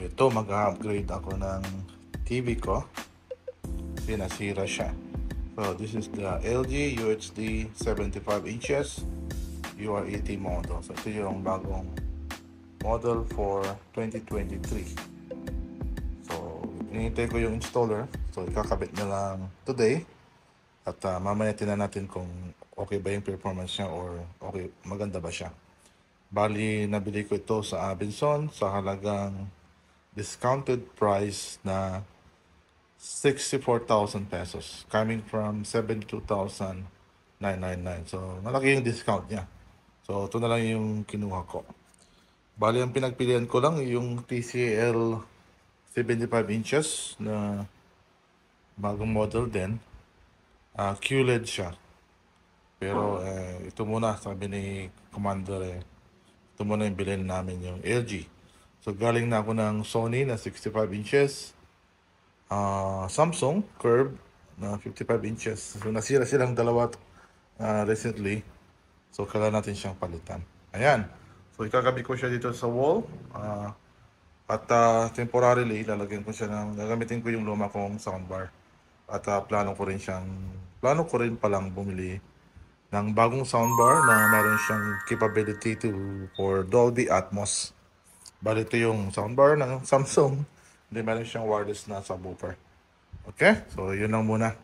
ito, mag-upgrade ako ng TV ko kasi nasira siya. So this is the LG UHD 75 inches UR80 model. So ito yung bagong model for 2023. So hinihintay ko yung installer. So ikakabit na lang today. At mamaya tingnan natin kung okay ba yung performance niya or okay, maganda ba siya. Bali, nabili ko ito sa Abenson sa halagang discounted price na 64,000 pesos coming from 72,999. So, malaki yung discount niya. So, ito na lang yung kinuha ko. Bali, ang pinagpilian ko lang yung TCL 75 inches na bagong model din. QLED siya. Pero, ito muna, sabi ni Commander, ito muna yung bilhin namin yung LG. So, galing na ako ng Sony na 65 inches. Samsung Curve na 55 inches. So, nasira silang dalawa recently. So, kailangan natin siyang palitan. Ayan. So, ikakabit ko siya dito sa wall. At temporarily, lalagyan ko siya gagamitin ko yung luma kong soundbar. At plano ko rin palang bumili ng bagong soundbar na meron siyang capability for Dolby Atmos. Bali, ito yung soundbar ng Samsung. Hindi, meron siyang wireless na subwoofer. Okay? So, yun lang muna.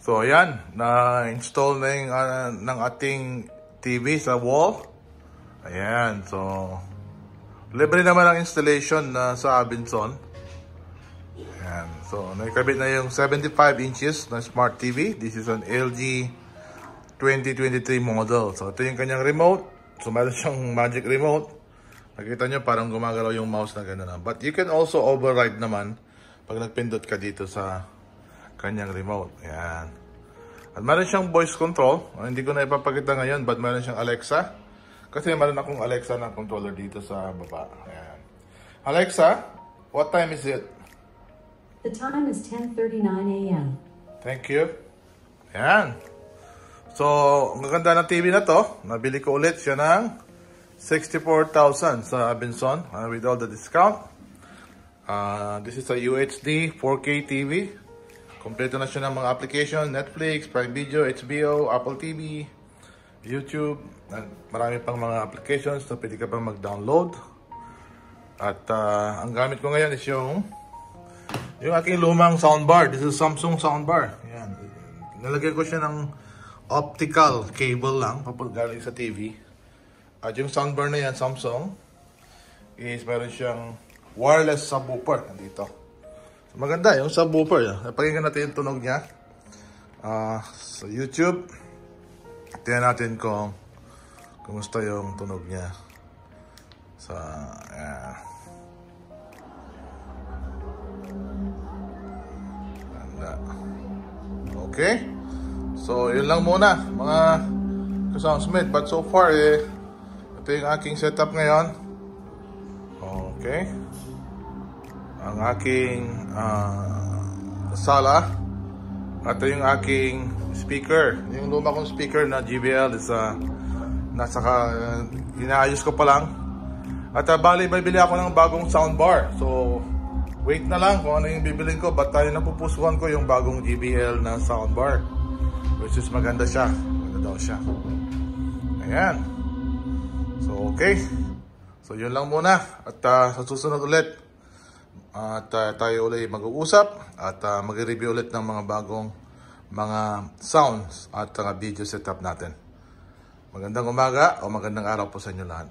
So, ayan. Na-install na yung ng ating TV sa wall. Ayan. So, libre naman ang installation sa Abenson. Ayan. So, naikabit na yung 75 inches na Smart TV. This is an LG 2023 model. So, ito yung kanyang remote. So, meron siyang magic remote. Nakita nyo, parang gumagalaw yung mouse na gano'n. But you can also override naman pag nagpindot ka dito sa kanyang remote. Ayan. At meron siyang voice control. Hindi ko na ipapakita ngayon, but meron siyang Alexa. Kasi meron akong Alexa na controller dito sa baba. Ayan. Alexa, what time is it? The time is 10:39 a.m. Thank you. Ayan. So, ang ganda ng TV na to. Nabili ko ulit siya ng 64,000 sa Abenson with all the discount. This is a UHD 4K TV. Kompleto na siya ng mga application, Netflix, Prime Video, HBO, Apple TV, YouTube. Marami pang mga applications na pwede ka pang mag-download. At ang gamit ko ngayon is yung aking lumang soundbar. This is Samsung soundbar. Ayan. Nalagyan ko siya ng optical cable lang, galing sa TV. At yung soundbar na yan, Samsung, is meron siyang wireless subwoofer nandito. So, maganda yung subwoofer. Napakinggan natin yung tunog niya sa YouTube. Tingnan natin kung kumusta yung tunog niya. So, ganda. Okay. So, yun lang muna mga kasoundsmith. But so far, ito yung aking setup ngayon. Okay. Ang aking sala. At yung aking speaker. Yung luma kong speaker na JBL is inaayos ko pa lang. At bali, bibili ako ng bagong soundbar. So, wait na lang kung ano yung bibilin ko. But napupusuan ko yung bagong JBL na soundbar. Which is maganda siya. Maganda daw siya. Ayan. So, okay. So, yun lang muna. At sa susunod ulit, at tayo ulit mag-uusap at mag-review ulit ng mga bagong mga sounds at video setup natin. Magandang umaga o magandang araw po sa inyo lahat.